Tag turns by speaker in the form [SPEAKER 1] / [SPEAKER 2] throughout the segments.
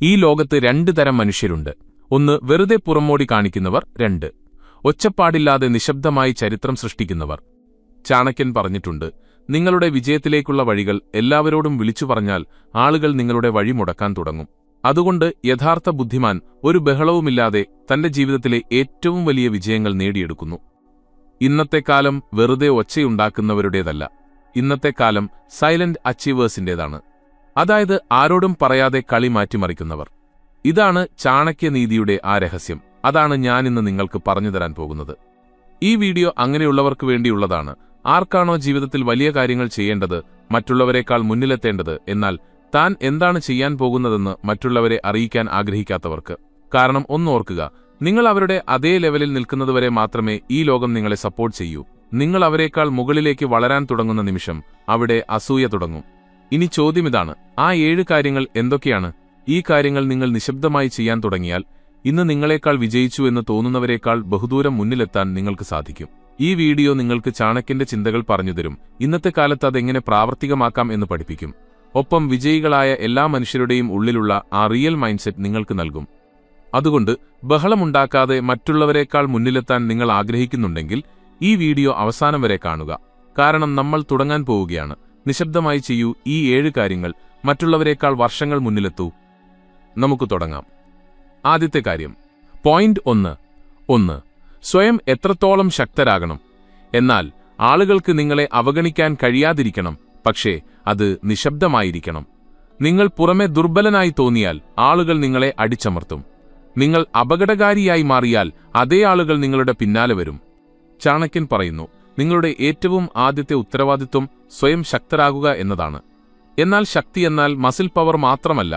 [SPEAKER 1] ഈ ലോകത്ത് രണ്ട് തരം മനുഷ്യരുണ്ട്. ഒന്ന് വെറുതെ പുറമോടി കാണിക്കുന്നവർ, രണ്ട് ഒച്ചപ്പാടില്ലാതെ നിശബ്ദമായി ചരിത്രം സൃഷ്ടിക്കുന്നവർ. ചാണക്യൻ പറഞ്ഞിട്ടുണ്ട്, നിങ്ങളുടെ വിജയത്തിലേക്കുള്ള വഴികൾ എല്ലാവരോടും വിളിച്ചു പറഞ്ഞാൽ ആളുകൾ നിങ്ങളുടെ വഴി മുടക്കാൻ തുടങ്ങും. അതുകൊണ്ട് യഥാർത്ഥ ബുദ്ധിമാൻ ഒരു ബഹളവുമില്ലാതെ തന്റെ ജീവിതത്തിലെ ഏറ്റവും വലിയ വിജയങ്ങൾ നേടിയെടുക്കുന്നു. ഇന്നത്തെ കാലം വെറുതെ ഒച്ചയുണ്ടാക്കുന്നവരുടേതല്ല. ഇന്നത്തെ കാലം സൈലന്റ് അച്ചീവേഴ്സിന്റേതാണ്. അതായത് ആരോടും പറയാതെ കളി മാറ്റിമറിക്കുന്നവർ. ഇതാണ് ചാണക്യനീതിയുടെ ആ രഹസ്യം. അതാണ് ഞാനിന്ന് നിങ്ങൾക്ക് പറഞ്ഞുതരാൻ പോകുന്നത്. ഈ വീഡിയോ അങ്ങനെയുള്ളവർക്ക് വേണ്ടിയുള്ളതാണ്. ആർക്കാണോ ജീവിതത്തിൽ വലിയ കാര്യങ്ങൾ ചെയ്യേണ്ടത്, മറ്റുള്ളവരെക്കാൾ മുന്നിലെത്തേണ്ടത്, എന്നാൽ താൻ എന്താണ് ചെയ്യാൻ പോകുന്നതെന്ന് മറ്റുള്ളവരെ അറിയിക്കാൻ ആഗ്രഹിക്കാത്തവർക്ക്. കാരണം ഒന്നോർക്കുക, നിങ്ങൾ അവരുടെ അതേ ലെവലിൽ നിൽക്കുന്നതുവരെ മാത്രമേ ഈ ലോകം നിങ്ങളെ സപ്പോർട്ട് ചെയ്യൂ. നിങ്ങൾ അവരെക്കാൾ മുകളിലേക്ക് വളരാൻ തുടങ്ങുന്ന നിമിഷം അവിടെ അസൂയ തുടങ്ങും. ഇനി ചോദ്യമിതാണ്, ആ 7 കാര്യങ്ങൾ എന്തൊക്കെയാണ്? ഈ കാര്യങ്ങൾ നിങ്ങൾ നിശബ്ദമായി ചെയ്യാൻ തുടങ്ങിയാൽ ഇന്ന് നിങ്ങളെക്കാൾ വിജയിച്ചു എന്ന് തോന്നുന്നവരെക്കാൾ ബഹുദൂരം മുന്നിലെത്താൻ നിങ്ങൾക്ക് സാധിക്കും. ഈ വീഡിയോ നിങ്ങൾക്ക് ചാണക്യന്റെ ചിന്തകൾ പറഞ്ഞുതരും. ഇന്നത്തെ കാലത്ത് അതെങ്ങനെ പ്രാവർത്തികമാക്കാം എന്ന് പഠിപ്പിക്കും. ഒപ്പം വിജയികളായ എല്ലാ മനുഷ്യരുടെയും ഉള്ളിലുള്ള ആ റിയൽ മൈൻഡ്സെറ്റ് നിങ്ങൾക്ക് നൽകും. അതുകൊണ്ട് ബഹളമുണ്ടാക്കാതെ മറ്റുള്ളവരെക്കാൾ മുന്നിലെത്താൻ നിങ്ങൾ ആഗ്രഹിക്കുന്നുണ്ടെങ്കിൽ ഈ വീഡിയോ അവസാനം വരെ കാണുക. കാരണം നമ്മൾ തുടങ്ങാൻ പോവുകയാണ്. നിശബ്ദമായി ചെയ്യൂ ഈ 7 കാര്യങ്ങൾ, മറ്റുള്ളവരെക്കാൾ വർഷങ്ങൾ മുന്നിലെത്തൂ. നമുക്ക് തുടങ്ങാം. ആദ്യത്തെ കാര്യം, പോയിന്റ് 1. സ്വയം എത്രത്തോളം ശക്തരാകണം. എന്നാൽ ആളുകൾക്ക് നിങ്ങളെ അവഗണിക്കാൻ കഴിയാതിരിക്കണം, പക്ഷേ അത് നിശബ്ദമായിരിക്കണം. നിങ്ങൾ പുറമെ ദുർബലനായി തോന്നിയാൽ ആളുകൾ നിങ്ങളെ അടിച്ചമർത്തും. നിങ്ങൾ അപകടകാരിയായി മാറിയാൽ അതേ ആളുകൾ നിങ്ങളുടെ പിന്നാലെ വരും. ചാണക്യൻ പറയുന്നു, നിങ്ങളുടെ ഏറ്റവും ആദ്യത്തെ ഉത്തരവാദിത്വം സ്വയം ശക്തരാകുക എന്നതാണ്. എന്നാൽ ശക്തി എന്നാൽ മസിൽ പവർ മാത്രമല്ല.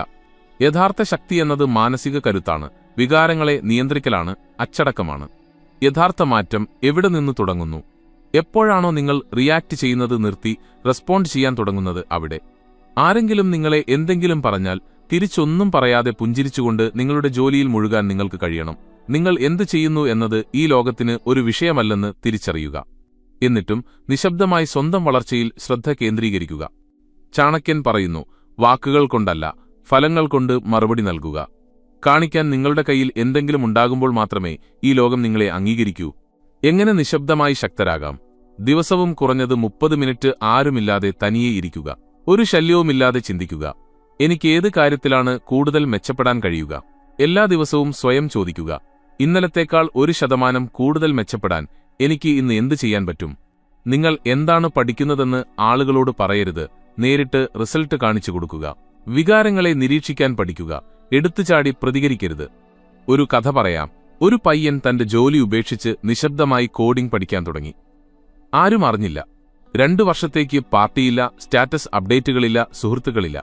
[SPEAKER 1] യഥാർത്ഥ ശക്തി എന്നത് മാനസിക കരുത്താണ്, വികാരങ്ങളെ നിയന്ത്രിക്കലാണ്, അച്ചടക്കമാണ്. യഥാർത്ഥ മാറ്റം എവിടെ നിന്ന് തുടങ്ങുന്നു? എപ്പോഴാണോ നിങ്ങൾ റിയാക്ട് ചെയ്യുന്നത് നിർത്തി റെസ്പോണ്ട് ചെയ്യാൻ തുടങ്ങുന്നത് അവിടെ. ആരെങ്കിലും നിങ്ങളെ എന്തെങ്കിലും പറഞ്ഞാൽ തിരിച്ചൊന്നും പറയാതെ പുഞ്ചിരിച്ചുകൊണ്ട് നിങ്ങളുടെ ജോലിയിൽ മുഴുകാൻ നിങ്ങൾക്ക് കഴിയണം. നിങ്ങൾ എന്തു ചെയ്യുന്നു എന്നത് ഈ ലോകത്തിന് ഒരു വിഷയമല്ലെന്ന് തിരിച്ചറിയുക. എന്നിട്ടും നിശബ്ദമായി സ്വന്തം വളർച്ചയിൽ ശ്രദ്ധ കേന്ദ്രീകരിക്കുക. ചാണക്യൻ പറയുന്നു, വാക്കുകൾ കൊണ്ടല്ല, ഫലങ്ങൾ കൊണ്ട് മറുപടി നൽകുക. കാണിക്കാൻ നിങ്ങളുടെ കയ്യിൽ എന്തെങ്കിലും ഉണ്ടാകുമ്പോൾ മാത്രമേ ഈ ലോകം നിങ്ങളെ അംഗീകരിക്കൂ. എങ്ങനെ നിശബ്ദമായി ശക്തരാകാം? ദിവസവും കുറഞ്ഞത് 30 മിനിറ്റ് ആരുമില്ലാതെ തനിയെ ഇരിക്കുക. ഒരു ശല്യവുമില്ലാതെ ചിന്തിക്കുക, എനിക്ക് ഏത് കാര്യത്തിലാണ് കൂടുതൽ മെച്ചപ്പെടാൻ കഴിയുക? എല്ലാ ദിവസവും സ്വയം ചോദിക്കുക, ഇന്നലത്തേക്കാൾ 1% കൂടുതൽ മെച്ചപ്പെടാൻ എനിക്ക് ഇന്ന് എന്ത് ചെയ്യാൻ പറ്റും? നിങ്ങൾ എന്താണ് പഠിക്കുന്നതെന്ന് ആളുകളോട് പറയരുത്, നേരിട്ട് റിസൾട്ട് കാണിച്ചു കൊടുക്കുക. വികാരങ്ങളെ നിരീക്ഷിക്കാൻ പഠിക്കുക, എടുത്തുചാടി പ്രതികരിക്കരുത്. ഒരു കഥ പറയാം. ഒരു പയ്യൻ തന്റെ ജോലി ഉപേക്ഷിച്ച് നിശബ്ദമായി കോഡിംഗ് പഠിക്കാൻ തുടങ്ങി. ആരും അറിഞ്ഞില്ല. 2 വർഷത്തേക്ക് പാർട്ടിയില്ല, സ്റ്റാറ്റസ് അപ്ഡേറ്റുകളില്ല, സുഹൃത്തുക്കളില്ല.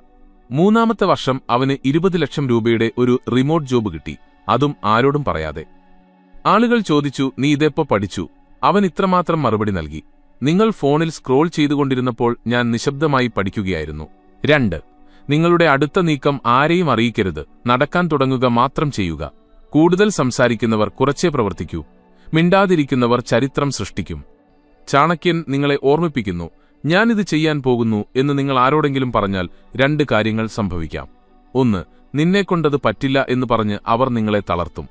[SPEAKER 1] 3-ാമത്തെ വർഷം അവന് 20 ലക്ഷം രൂപയുടെ ഒരു റിമോട്ട് ജോബ് കിട്ടി, അതും ആരോടും പറയാതെ. ആളുകൾ ചോദിച്ചു, നീ ഇതെപ്പോ പഠിച്ചു? അവൻ ഇത്രമാത്രം മറുപടി നൽകി, നിങ്ങൾ ഫോണിൽ സ്ക്രോൾ ചെയ്തുകൊണ്ടിരുന്നപ്പോൾ ഞാൻ നിശബ്ദമായി പഠിക്കുകയായിരുന്നു. 2. നിങ്ങളുടെ അടുത്ത നീക്കം ആരെയും അറിയിക്കരുത്, നടക്കാൻ തുടങ്ങുക മാത്രം ചെയ്യുക. കൂടുതൽ സംസാരിക്കുന്നവർ കുറച്ചേ പ്രവർത്തിക്കൂ, മിണ്ടാതിരിക്കുന്നവർ ചരിത്രം സൃഷ്ടിക്കും. ചാണക്യൻ നിങ്ങളെ ഓർമ്മിപ്പിക്കുന്നു, ഞാനിത് ചെയ്യാൻ പോകുന്നു എന്ന് നിങ്ങൾ ആരോടെങ്കിലും പറഞ്ഞാൽ 2 കാര്യങ്ങൾ സംഭവിക്കാം. 1. നിന്നെക്കൊണ്ടത് പറ്റില്ല എന്ന് പറഞ്ഞ് അവർ നിങ്ങളെ തളർത്തും.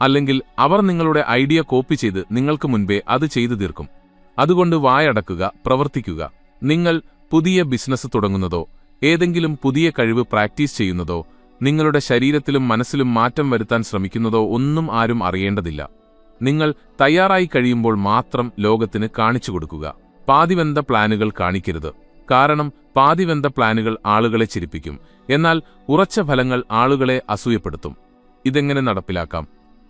[SPEAKER 1] അല്ലെങ്കിൽ അവർ നിങ്ങളുടെ ഐഡിയ കോപ്പി ചെയ്ത് നിങ്ങൾക്ക് മുൻപേ അത് ചെയ്തു തീർക്കും. അതുകൊണ്ട് വായടക്കുക, പ്രവർത്തിക്കുക. നിങ്ങൾ പുതിയ ബിസിനസ് തുടങ്ങുന്നതോ ഏതെങ്കിലും പുതിയ കഴിവ് പ്രാക്ടീസ് ചെയ്യുന്നതോ നിങ്ങളുടെ ശരീരത്തിലും മനസ്സിലും മാറ്റം വരുത്താൻ ശ്രമിക്കുന്നതോ ഒന്നും ആരും അറിയേണ്ടതില്ല. നിങ്ങൾ തയ്യാറായി കഴിയുമ്പോൾ മാത്രം ലോകത്തിന് കാണിച്ചു കൊടുക്കുക. പാതിവെന്ത പ്ലാനുകൾ കാണിക്കരുത്. കാരണം പാതിവെന്ത പ്ലാനുകൾ ആളുകളെ ചിരിപ്പിക്കും, എന്നാൽ ഉറച്ച ഫലങ്ങൾ ആളുകളെ അസൂയപ്പെടുത്തും. ഇതെങ്ങനെ നടപ്പിലാക്കാം?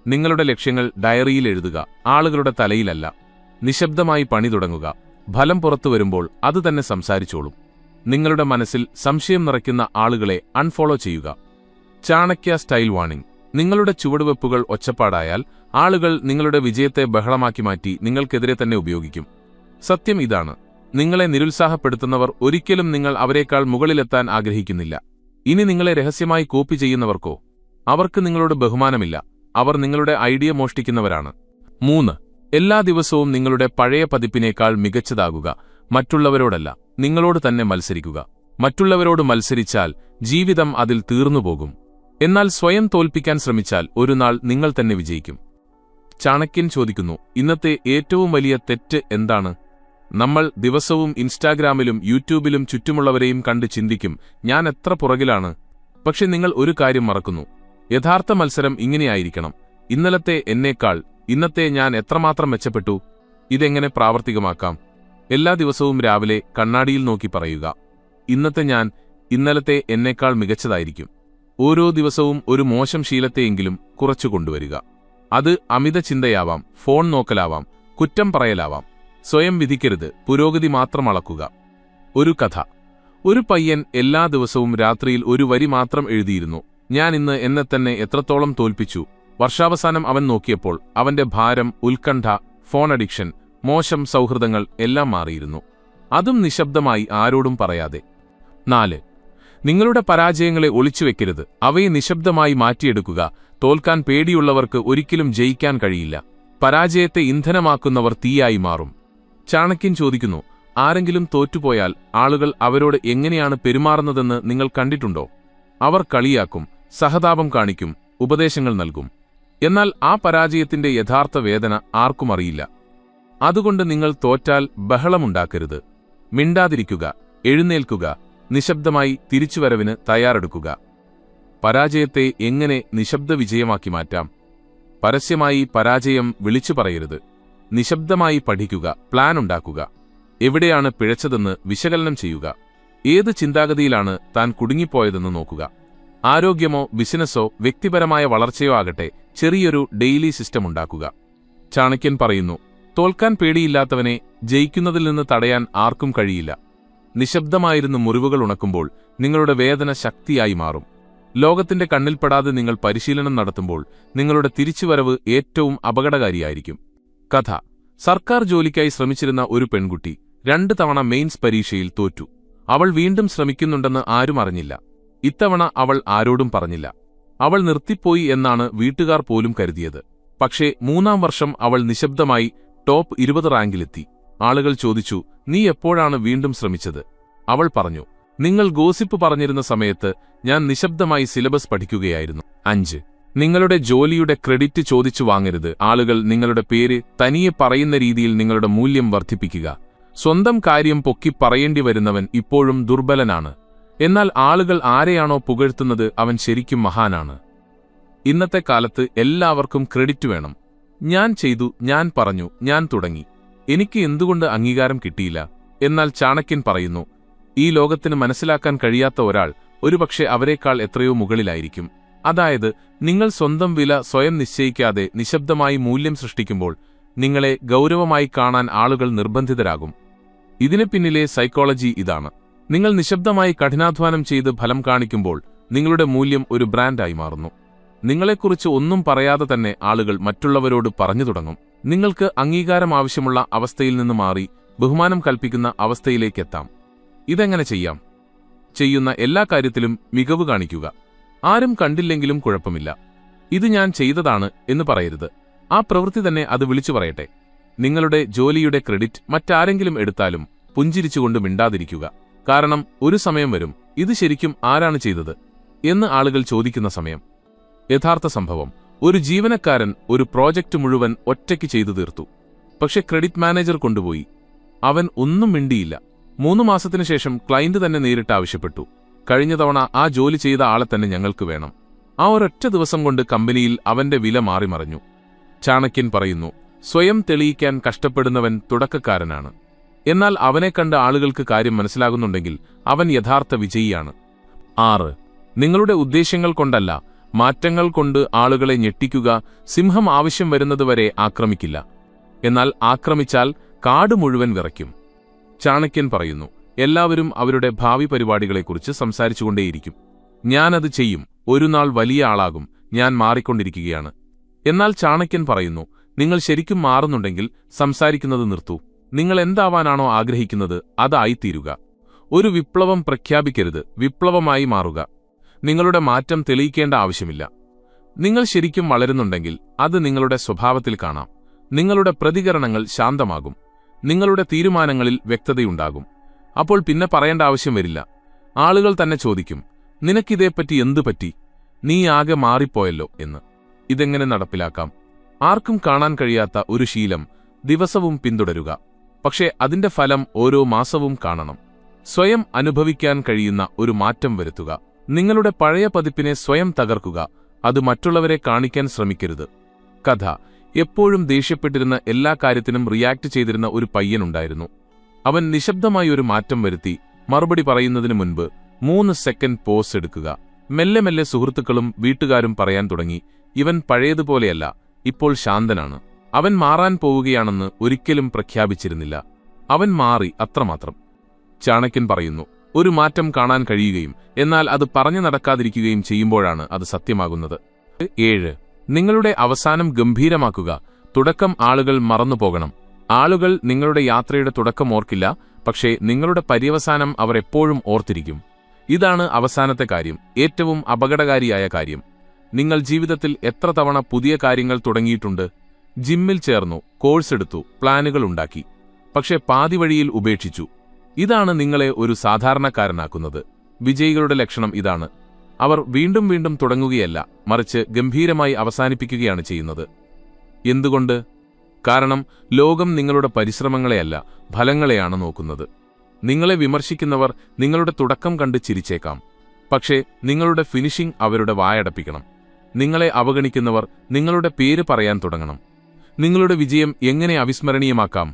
[SPEAKER 1] നിങ്ങളുടെ ലക്ഷ്യങ്ങൾ ഡയറിയിൽ എഴുതുക, ആളുകളുടെ തലയിലല്ല. നിശബ്ദമായി പണി തുടങ്ങുക. ഫലം പുറത്തു വരുമ്പോൾ അത് തന്നെ സംസാരിച്ചോളും. നിങ്ങളുടെ മനസ്സിൽ സംശയം നിറയ്ക്കുന്ന ആളുകളെ അൺഫോളോ ചെയ്യുക. Chanakya style warning. നിങ്ങളുടെ ചുവടുവെപ്പുകൾ ഒച്ചപ്പാടായാൽ ആളുകൾ നിങ്ങളുടെ വിജയത്തെ ബഹളമാക്കി മാറ്റി നിങ്ങൾക്കെതിരെ തന്നെ ഉപയോഗിക്കും. സത്യം ഇതാണ്, നിങ്ങളെ നിരുത്സാഹപ്പെടുത്തുന്നവർ ഒരിക്കലും നിങ്ങൾ അവരെക്കാൾ മുകളിലെത്താൻ ആഗ്രഹിക്കുന്നില്ല. ഇനി നിങ്ങളെ രഹസ്യമായി കോപ്പി ചെയ്യുന്നവർക്കോ? അവർക്ക് നിങ്ങളോട് ബഹുമാനമില്ല, അവർ നിങ്ങളുടെ ഐഡിയ മോഷ്ടിക്കുന്നവരാണ്. 3. എല്ലാ ദിവസവും നിങ്ങളുടെ പഴയ പതിപ്പിനേക്കാൾ മികച്ചതാകുക. മറ്റുള്ളവരോടല്ല, നിങ്ങളോട് തന്നെ മത്സരിക്കുക. മറ്റുള്ളവരോട് മത്സരിച്ചാൽ ജീവിതം അതിൽ തീർന്നുപോകും. എന്നാൽ സ്വയം തോൽപ്പിക്കാൻ ശ്രമിച്ചാൽ ഒരു നാൾ നിങ്ങൾ തന്നെ വിജയിക്കും. ചാണക്യൻ ചോദിക്കുന്നു, ഇന്നത്തെ ഏറ്റവും വലിയ തെറ്റ് എന്താണ്? നമ്മൾ ദിവസവും ഇൻസ്റ്റാഗ്രാമിലും യൂട്യൂബിലും ചുറ്റുമുള്ളവരെയും കണ്ട് ചിന്തിക്കും, ഞാൻ എത്ര പുറകിലാണ്. പക്ഷെ നിങ്ങൾ ഒരു കാര്യം മറക്കുന്നു. യഥാർത്ഥ മത്സരം ഇങ്ങനെയായിരിക്കണം. ഇന്നലത്തെ എന്നേക്കാൾ ഇന്നത്തെ ഞാൻ എത്രമാത്രം മെച്ചപ്പെട്ടു? ഇതെങ്ങനെ പ്രാവർത്തികമാക്കാം? എല്ലാ ദിവസവും രാവിലെ കണ്ണാടിയിൽ നോക്കി പറയുക, ഇന്നത്തെ ഞാൻ ഇന്നലത്തെ എന്നേക്കാൾ മികച്ചതായിരിക്കും. ഓരോ ദിവസവും ഒരു മോശം ശീലത്തെയെങ്കിലും കുറച്ചു കൊണ്ടുവരിക. അത് അമിത ചിന്തയാവാം, ഫോൺ നോക്കലാവാം, കുറ്റം പറയലാവാം. സ്വയം വിധിക്കരുത്, പുരോഗതി മാത്രം അളക്കുക. ഒരു കഥ. ഒരു പയ്യൻ എല്ലാ ദിവസവും രാത്രിയിൽ ഒരു വരി മാത്രം എഴുതിയിരുന്നു, ഞാൻ ഇന്ന് എന്നെ തന്നെ എത്രത്തോളം തോൽപ്പിച്ചു. വർഷാവസാനം അവൻ നോക്കിയപ്പോൾ അവന്റെ ഭാരം, ഉത്കണ്ഠ, ഫോൺ അഡിക്ഷൻ, മോശം സൗഹൃദങ്ങൾ എല്ലാം മാറിയിരുന്നു. അതും നിശബ്ദമായി, ആരോടും പറയാതെ. 4. നിങ്ങളുടെ പരാജയങ്ങളെ ഒളിച്ചുവെക്കരുത്, അവയെ നിശബ്ദമായി മാറ്റിയെടുക്കുക. തോൽക്കാൻ പേടിയുള്ളവർക്ക് ഒരിക്കലും ജയിക്കാൻ കഴിയില്ല. പരാജയത്തെ ഇന്ധനമാക്കുന്നവർ തീയായി മാറും. ചാണക്യൻ ചോദിക്കുന്നു, ആരെങ്കിലും തോറ്റുപോയാൽ ആളുകൾ അവരോട് എങ്ങനെയാണ് പെരുമാറുന്നതെന്ന് നിങ്ങൾ കണ്ടിട്ടുണ്ടോ? അവർ കളിയാക്കും, സഹതാപം കാണിക്കും, ഉപദേശങ്ങൾ നൽകും. എന്നാൽ ആ പരാജയത്തിന്റെ യഥാർത്ഥ വേദന ആർക്കും അറിയില്ല. അതുകൊണ്ട് നിങ്ങൾ തോറ്റാൽ ബഹളമുണ്ടാക്കരുത്. മിണ്ടാതിരിക്കുക, എഴുന്നേൽക്കുക, നിശബ്ദമായി തിരിച്ചുവരവിന് തയ്യാറെടുക്കുക. പരാജയത്തെ എങ്ങനെ നിശബ്ദ വിജയമാക്കി മാറ്റാം? പരസ്യമായി പരാജയം വിളിച്ചു പറയരുത്. നിശബ്ദമായി പഠിക്കുക, പ്ലാൻ ഉണ്ടാക്കുക. എവിടെയാണ് പിഴച്ചതെന്ന് വിശകലനം ചെയ്യുക. ഏത് ചിന്താഗതിയിലാണ് താൻ കുടുങ്ങിപ്പോയതെന്ന് നോക്കുക. ആരോഗ്യമോ ബിസിനസ്സോ വ്യക്തിപരമായ വളർച്ചയോ ആകട്ടെ, ചെറിയൊരു ഡെയിലി സിസ്റ്റം ഉണ്ടാക്കുക. ചാണക്യൻ പറയുന്നു, തോൽക്കാൻ പേടിയില്ലാത്തവനെ ജയിക്കുന്നതിൽ നിന്ന് തടയാൻ ആർക്കും കഴിയില്ല. നിശബ്ദമായിരുന്ന് മുറിവുകൾ ഉണക്കുമ്പോൾ നിങ്ങളുടെ വേദന ശക്തിയായി മാറും. ലോകത്തിന്റെ കണ്ണിൽപ്പെടാതെ നിങ്ങൾ പരിശീലനം നടത്തുമ്പോൾ നിങ്ങളുടെ തിരിച്ചുവരവ് ഏറ്റവും അപകടകാരിയായിരിക്കും. കഥ. സർക്കാർ ജോലിക്കായി ശ്രമിച്ചിരുന്ന ഒരു പെൺകുട്ടി 2 തവണ മെയിൻസ് പരീക്ഷയിൽ തോറ്റു. അവൾ വീണ്ടും ശ്രമിക്കുന്നുണ്ടെന്ന് ആരും അറിഞ്ഞില്ല. ഇത്തവണ അവൾ ആരോടും പറഞ്ഞില്ല. അവൾ നിർത്തിപ്പോയി എന്നാണ് വീട്ടുകാർ പോലും കരുതിയത്. പക്ഷേ 3-ാം വർഷം അവൾ നിശബ്ദമായി ടോപ്പ് 20 റാങ്കിലെത്തി. ആളുകൾ ചോദിച്ചു, നീ എപ്പോഴാണ് വീണ്ടും ശ്രമിച്ചത്? അവൾ പറഞ്ഞു, നിങ്ങൾ ഗോസിപ്പ് പറഞ്ഞിരുന്ന സമയത്ത് ഞാൻ നിശബ്ദമായി സിലബസ് പഠിക്കുകയായിരുന്നു. 5. നിങ്ങളുടെ ജോലിയുടെ ക്രെഡിറ്റ് ചോദിച്ചു വാങ്ങരുത്. ആളുകൾ നിങ്ങളുടെ പേര് തനിയെ പറയുന്ന രീതിയിൽ നിങ്ങളുടെ മൂല്യം വർദ്ധിപ്പിക്കുക. സ്വന്തം കാര്യം പൊക്കി പറയേണ്ടി വരുന്നവൻ ഇപ്പോഴും ദുർബലനാണ്. എന്നാൽ ആളുകൾ ആരെയാണോ പുകഴ്ത്തുന്നത് അവൻ ശരിക്കും മഹാനാണ്. ഇന്നത്തെ കാലത്ത് എല്ലാവർക്കും ക്രെഡിറ്റ് വേണം. ഞാൻ ചെയ്തു, ഞാൻ പറഞ്ഞു, ഞാൻ തുടങ്ങി, എനിക്ക് എന്തുകൊണ്ട് അംഗീകാരം കിട്ടിയില്ല? എന്നാൽ ചാണക്യൻ പറയുന്നു, ഈ ലോകത്തിന് മനസ്സിലാക്കാൻ കഴിയാത്ത ഒരാൾ ഒരുപക്ഷെ അവരെക്കാൾ എത്രയോ മുകളിലായിരിക്കും. അതായത്, നിങ്ങൾ സ്വന്തം വില സ്വയം നിശ്ചയിക്കാതെ നിശബ്ദമായി മൂല്യം സൃഷ്ടിക്കുമ്പോൾ നിങ്ങളെ ഗൗരവമായി കാണാൻ ആളുകൾ നിർബന്ധിതരാകും. ഇതിന് പിന്നിലെ സൈക്കോളജി ഇതാണ്. നിങ്ങൾ നിശബ്ദമായി കഠിനാധ്വാനം ചെയ്ത് ഫലം കാണിക്കുമ്പോൾ നിങ്ങളുടെ മൂല്യം ഒരു ബ്രാൻഡായി മാറുന്നു. നിങ്ങളെക്കുറിച്ച് ഒന്നും പറയാതെ തന്നെ ആളുകൾ മറ്റുള്ളവരോട് പറഞ്ഞു തുടങ്ങും. നിങ്ങൾക്ക് അംഗീകാരം ആവശ്യമുള്ള അവസ്ഥയിൽ നിന്ന് മാറി ബഹുമാനം കൽപ്പിക്കുന്ന അവസ്ഥയിലേക്കെത്താം. ഇതെങ്ങനെ ചെയ്യാം? ചെയ്യുന്ന എല്ലാ കാര്യത്തിലും മികവ് കാണിക്കുക. ആരും കണ്ടില്ലെങ്കിലും കുഴപ്പമില്ല, ഇത് ഞാൻ ചെയ്തതാണ് എന്ന് പറയരുത്. ആ പ്രവൃത്തി തന്നെ അത് വിളിച്ചു പറയട്ടെ. നിങ്ങളുടെ ജോലിയുടെ ക്രെഡിറ്റ് മറ്റാരെങ്കിലും എടുത്താലും പുഞ്ചിരിച്ചുകൊണ്ട് മിണ്ടാതിരിക്കുക. കാരണം ഒരു സമയം വരും, ഇത് ശരിക്കും ആരാണ് ചെയ്തത് എന്ന് ആളുകൾ ചോദിക്കുന്ന സമയം. യഥാർത്ഥ സംഭവം, ഒരു ജീവനക്കാരൻ ഒരു പ്രോജക്റ്റ് മുഴുവൻ ഒറ്റയ്ക്ക് ചെയ്തു തീർത്തു. പക്ഷെ ക്രെഡിറ്റ് മാനേജർ കൊണ്ടുപോയി. അവൻ ഒന്നും മിണ്ടിയില്ല. 3 മാസത്തിനു ശേഷം ക്ലയന്റ് തന്നെ നേരിട്ട് ആവശ്യപ്പെട്ടു, കഴിഞ്ഞ തവണ ആ ജോലി ചെയ്ത ആളെ തന്നെ ഞങ്ങൾക്ക് വേണം. ആ ഒരൊറ്റ ദിവസം കൊണ്ട് കമ്പനിയിൽ അവന്റെ വില മാറിമറിഞ്ഞു. ചാണക്യൻ പറയുന്നു, സ്വയം തെളിയിക്കാൻ കഷ്ടപ്പെടുന്നവൻ തുടക്കക്കാരനാണ്. എന്നാൽ അവനെ കണ്ട് ആളുകൾക്ക് കാര്യം മനസ്സിലാകുന്നുണ്ടെങ്കിൽ അവൻ യഥാർത്ഥ വിജയിയാണ്. 6. നിങ്ങളുടെ ഉദ്ദേശ്യങ്ങൾ കൊണ്ടല്ല, മാറ്റങ്ങൾ കൊണ്ട് ആളുകളെ ഞെട്ടിക്കുക. സിംഹം ആവശ്യം വരുന്നതുവരെ ആക്രമിക്കില്ല. എന്നാൽ ആക്രമിച്ചാൽ കാട് മുഴുവൻ വിറയ്ക്കും. ചാണക്യൻ പറയുന്നു, എല്ലാവരും അവരുടെ ഭാവി പരിപാടികളെക്കുറിച്ച് സംസാരിച്ചുകൊണ്ടേയിരിക്കും. ഞാനത് ചെയ്യും, ഒരു നാൾ വലിയ ആളാകും, ഞാൻ മാറിക്കൊണ്ടിരിക്കുകയാണ്. എന്നാൽ ചാണക്യൻ പറയുന്നു, നിങ്ങൾ ശരിക്കും മാറുന്നുണ്ടെങ്കിൽ സംസാരിക്കുന്നത് നിർത്തൂ. നിങ്ങൾ എന്താവാനാണോ ആഗ്രഹിക്കുന്നത് അതായിത്തീരുക. ഒരു വിപ്ലവം പ്രഖ്യാപിക്കരുത്, വിപ്ലവമായി മാറുക. നിങ്ങളുടെ മാറ്റം തെളിയിക്കേണ്ട ആവശ്യമില്ല. നിങ്ങൾ ശരിക്കും വളരുന്നുണ്ടെങ്കിൽ അത് നിങ്ങളുടെ സ്വഭാവത്തിൽ കാണാം. നിങ്ങളുടെ പ്രതികരണങ്ങൾ ശാന്തമാകും. നിങ്ങളുടെ തീരുമാനങ്ങളിൽ വ്യക്തതയുണ്ടാകും. അപ്പോൾ പിന്നെ പറയേണ്ട ആവശ്യം വരില്ല. ആളുകൾ തന്നെ ചോദിക്കും, നിനക്കിതേപ്പറ്റി എന്തു പറ്റി? നീ ആകെ മാറിപ്പോയല്ലോ എന്ന്. ഇതെങ്ങനെ നടപ്പിലാക്കാം? ആർക്കും കാണാൻ കഴിയാത്ത ഒരു ശീലം ദിവസവും പിന്തുടരുക. പക്ഷേ അതിന്റെ ഫലം ഓരോ മാസവും കാണണം. സ്വയം അനുഭവിക്കാൻ കഴിയുന്ന ഒരു മാറ്റം വരുത്തുക. നിങ്ങളുടെ പഴയ പതിപ്പിനെ സ്വയം തകർക്കുക. അത് മറ്റുള്ളവരെ കാണിക്കാൻ ശ്രമിക്കരുത്. കഥ: എപ്പോഴും ദേഷ്യപ്പെട്ടിരുന്ന എല്ലാ കാര്യത്തിനും റിയാക്ട് ചെയ്തിരുന്ന ഒരു പയ്യനുണ്ടായിരുന്നു. അവൻ നിശബ്ദമായി ഒരു മാറ്റം വരുത്തി. മറുപടി പറയുന്നതിനു മുൻപ് 3 സെക്കൻഡ് പോസ് എടുക്കുക. മെല്ലെ മെല്ലെ സുഹൃത്തുക്കളും വീട്ടുകാരും പറയാൻ തുടങ്ങി, ഇവൻ പഴയതുപോലെയല്ല, ഇപ്പോൾ ശാന്തനാണ്. അവൻ മാറാൻ പോവുകയാണെന്ന് ഒരിക്കലും പ്രഖ്യാപിച്ചിരുന്നില്ല. അവൻ മാറി, അത്രമാത്രം. ചാണക്യൻ പറയുന്നു, ഒരു മാറ്റം കാണാൻ കഴിയുകയും എന്നാൽ അത് പറഞ്ഞു നടക്കാതിരിക്കുകയും ചെയ്യുമ്പോഴാണ് അത് സത്യമാകുന്നത്. 7. നിങ്ങളുടെ അവസാനം ഗംഭീരമാക്കുക. തുടക്കം ആളുകൾ മറന്നുപോകണം. ആളുകൾ നിങ്ങളുടെ യാത്രയുടെ തുടക്കം ഓർക്കില്ല, പക്ഷേ നിങ്ങളുടെ പര്യവസാനം അവർ എപ്പോഴും ഓർത്തിരിക്കും. ഇതാണ് അവസാനത്തെ കാര്യം, ഏറ്റവും അപകടകാരിയായ കാര്യം. നിങ്ങൾ ജീവിതത്തിൽ എത്ര തവണ പുതിയ കാര്യങ്ങൾ തുടങ്ങിയിട്ടുണ്ട്? ജിമ്മിൽ ചേർന്നു, കോഴ്സ് എടുത്തു, പ്ലാനുകൾ ഉണ്ടാക്കി. പക്ഷേ പാതി വഴിയിൽ ഉപേക്ഷിച്ചു. ഇതാണ് നിങ്ങളെ ഒരു സാധാരണക്കാരനാക്കുന്നത്. വിജയികളുടെ ലക്ഷണം ഇതാണ്. അവർ വീണ്ടും വീണ്ടും തുടങ്ങുകയല്ല, മറിച്ച് ഗംഭീരമായി അവസാനിപ്പിക്കുകയാണ് ചെയ്യുന്നത്. എന്തുകൊണ്ട്? കാരണം ലോകം നിങ്ങളുടെ പരിശ്രമങ്ങളെയല്ല, ഫലങ്ങളെയാണ് നോക്കുന്നത്. നിങ്ങളെ വിമർശിക്കുന്നവർ നിങ്ങളുടെ തുടക്കം കണ്ട് ചിരിച്ചേക്കാം, പക്ഷേ നിങ്ങളുടെ ഫിനിഷിംഗ് അവരുടെ വായടപ്പിക്കണം. നിങ്ങളെ അവഗണിക്കുന്നവർ നിങ്ങളുടെ പേര് പറയാൻ തുടങ്ങണം. നിങ്ങളുടെ വിജയം എങ്ങനെ അവിസ്മരണീയമാക്കാം?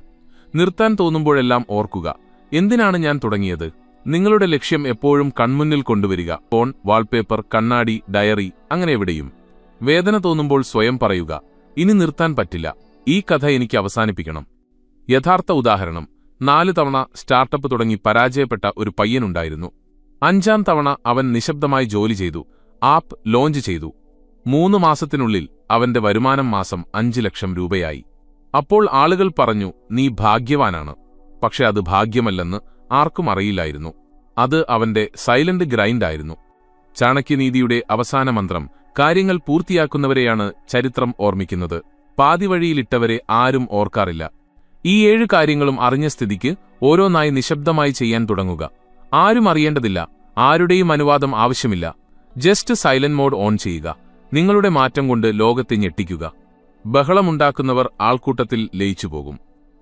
[SPEAKER 1] നിർത്താൻ തോന്നുമ്പോഴെല്ലാം ഓർക്കുക, എന്തിനാണ് ഞാൻ തുടങ്ങിയത്? നിങ്ങളുടെ ലക്ഷ്യം എപ്പോഴും കൺമുന്നിൽ കൊണ്ടുവരിക. ഫോൺ, വാൾപേപ്പർ, കണ്ണാടി, ഡയറി, അങ്ങനെ എവിടെയും. വേദന തോന്നുമ്പോൾ സ്വയം പറയുക, ഇനി നിർത്താൻ പറ്റില്ല, ഈ കഥ എനിക്ക് അവസാനിപ്പിക്കണം. യഥാർത്ഥ ഉദാഹരണം: 4 തവണ സ്റ്റാർട്ടപ്പ് തുടങ്ങി പരാജയപ്പെട്ട ഒരു പയ്യനുണ്ടായിരുന്നു. 5-ാം തവണ അവൻ നിശബ്ദമായി ജോലി ചെയ്തു, ആപ്പ് ലോഞ്ച് ചെയ്തു. 3 മാസത്തിനുള്ളിൽ അവന്റെ വരുമാനം മാസം 5 ലക്ഷം രൂപയായി. അപ്പോൾ ആളുകൾ പറഞ്ഞു, നീ ഭാഗ്യവാനാണ്. പക്ഷെ അത് ഭാഗ്യമല്ലെന്ന് ആർക്കും അറിയില്ലായിരുന്നു. അത് അവന്റെ സൈലന്റ് ഗ്രൈൻഡായിരുന്നു. ചാണക്യനീതിയുടെ അവസാന മന്ത്രം: കാര്യങ്ങൾ പൂർത്തിയാക്കുന്നവരെയാണ് ചരിത്രം ഓർമ്മിക്കുന്നത്, പാതിവഴിയിലിട്ടവരെ ആരും ഓർക്കാറില്ല. ഈ 7 കാര്യങ്ങളും അറിഞ്ഞ സ്ഥിതിക്ക് ഓരോന്നായി നിശബ്ദമായി ചെയ്യാൻ തുടങ്ങുക. ആരും അറിയേണ്ടതില്ല, ആരുടെയും അനുവാദം ആവശ്യമില്ല. ജസ്റ്റ് സൈലന്റ് മോഡ് ഓൺ ചെയ്യുക. നിങ്ങളുടെ മാറ്റം കൊണ്ട് ലോകത്തെ ഞെട്ടിക്കുക. ബഹളമുണ്ടാക്കുന്നവർ ആൾക്കൂട്ടത്തിൽ ലയിച്ചുപോകും,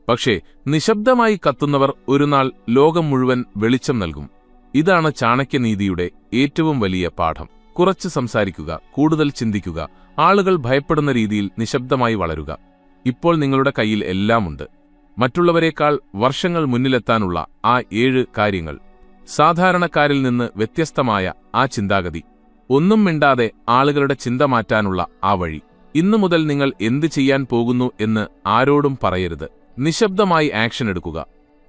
[SPEAKER 1] പക്ഷേ നിശബ്ദമായി കത്തുന്നവർ ഒരുനാൾ ലോകം മുഴുവൻ വെളിച്ചം നൽകും. ഇതാണ് ചാണക്യനീതിയുടെ ഏറ്റവും വലിയ പാഠം. കുറച്ച് സംസാരിക്കുക, കൂടുതൽ ചിന്തിക്കുക, ആളുകൾ ഭയപ്പെടുന്ന രീതിയിൽ നിശബ്ദമായി വളരുക. ഇപ്പോൾ നിങ്ങളുടെ കയ്യിൽ എല്ലാമുണ്ട്. മറ്റുള്ളവരെക്കാൾ വർഷങ്ങൾ മുന്നിലെത്താനുള്ള ആ 7 കാര്യങ്ങൾ. സാധാരണക്കാരിൽ നിന്ന് വ്യത്യസ്തമായ ആ ചിന്താഗതി. ഒന്നും മിണ്ടാതെ ആളുകളുടെ ചിന്ത മാറ്റാനുള്ള ആ വഴി. ഇന്നു മുതൽ നിങ്ങൾ എന്ത് ചെയ്യാൻ പോകുന്നു എന്ന് ആരോടും പറയരുത്. നിശബ്ദമായി ആക്ഷൻ എടുക്കുക.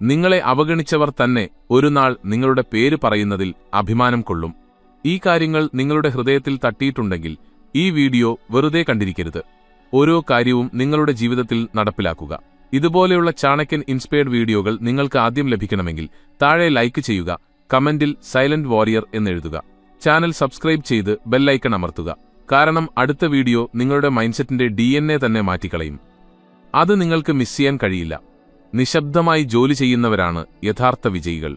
[SPEAKER 1] നിങ്ങളെ അവഗണിച്ചവർ തന്നെ ഒരുനാൾ നിങ്ങളുടെ പേര് പറയുന്നതിൽ അഭിമാനം കൊള്ളും. ഈ കാര്യങ്ങൾ നിങ്ങളുടെ ഹൃദയത്തിൽ തട്ടിയിട്ടുണ്ടെങ്കിൽ ഈ വീഡിയോ വെറുതെ കണ്ടിരിക്കരുത്. ഓരോ കാര്യവും നിങ്ങളുടെ ജീവിതത്തിൽ നടപ്പിലാക്കുക. ഇതുപോലെയുള്ള ചാണക്യൻ ഇൻസ്പയർഡ് വീഡിയോകൾ നിങ്ങൾക്ക് ആദ്യം ലഭിക്കണമെങ്കിൽ താഴെ ലൈക്ക് ചെയ്യുക, കമന്റിൽ സൈലന്റ് വാരിയർ എന്നെഴുതുക. ചാനൽ സബ്സ്ക്രൈബ് ചെയ്ത് ബെല്ലൈക്കൺ അമർത്തുക. കാരണം അടുത്ത വീഡിയോ നിങ്ങളുടെ മൈൻഡ്സെറ്റിന്റെ DNA തന്നെ മാറ്റിക്കളയും. അത് നിങ്ങൾക്ക് മിസ് ചെയ്യാൻ കഴിയില്ല. നിശബ്ദമായി ജോലി ചെയ്യുന്നവരാണ് യഥാർത്ഥ വിജയികൾ.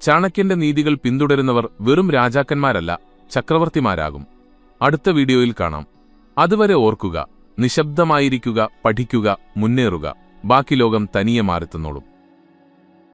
[SPEAKER 1] ചാണക്യന്റെ നീതികൾ പിന്തുടരുന്നവർ വെറും രാജാക്കന്മാരല്ല, ചക്രവർത്തിമാരാകും. അടുത്ത വീഡിയോയിൽ കാണാം. അതുവരെ ഓർക്കുക, നിശബ്ദമായിരിക്കുക, പഠിക്കുക, മുന്നേറുക. ബാക്കി ലോകം തനിയെ മാറിത്തന്നോളും.